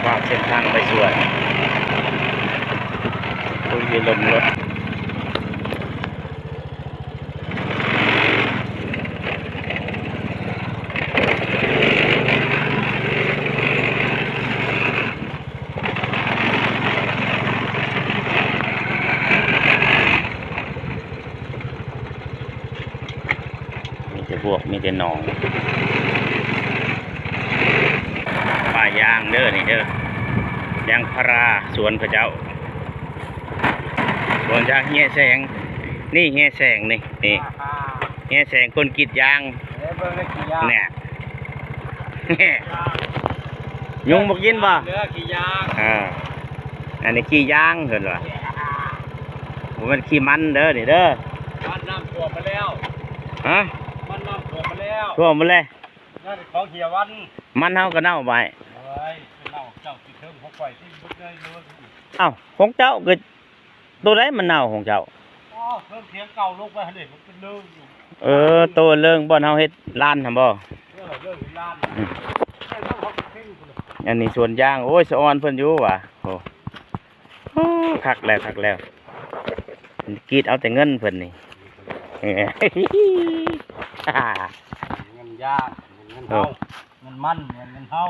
ความเส้นทางไปสวนคุยลมรถมีแต่พวกมีแต่หนองป่ายางเด้อนี่เด้อยางพาราสวนพระเจ้าสวนยางเฮียแสงนี่เฮียแสงนี่เฮียแสงคนกรีดยางเนี่ย ยุงบอกยินบ่เนื้อขี้ยางอันนี้ขี้ยางเห็นป่ะมันขี้มันเด้อนี่เด้อมันน้ำท่วมมาแล้วฮะมันน้ำท่วมมาแล้วท่วมมาเลยนั่นของเหี่ยวันมันเฮาก็เน่าไปเน่าเจ้าติดเทิงของไฟที่บุกได้เลย เอ้าของเจ้าก็ตัวไหนมันเน่าของเจ้าเริ่มเสียงเก่าลงไปเห็นมันเป็นเรื่องอยู่ตัวเรื่องบ่อนเฮาเฮ็ดล้านทำบ่อันนี้ส่วนยางโอ้ยสะออนเพิ่นอยู่ว่ะโอ้คักแล้วกรีดเอาแต่เงินเพิ่นนี่เงินยากเงินเฮาเงินมันเงินเฮา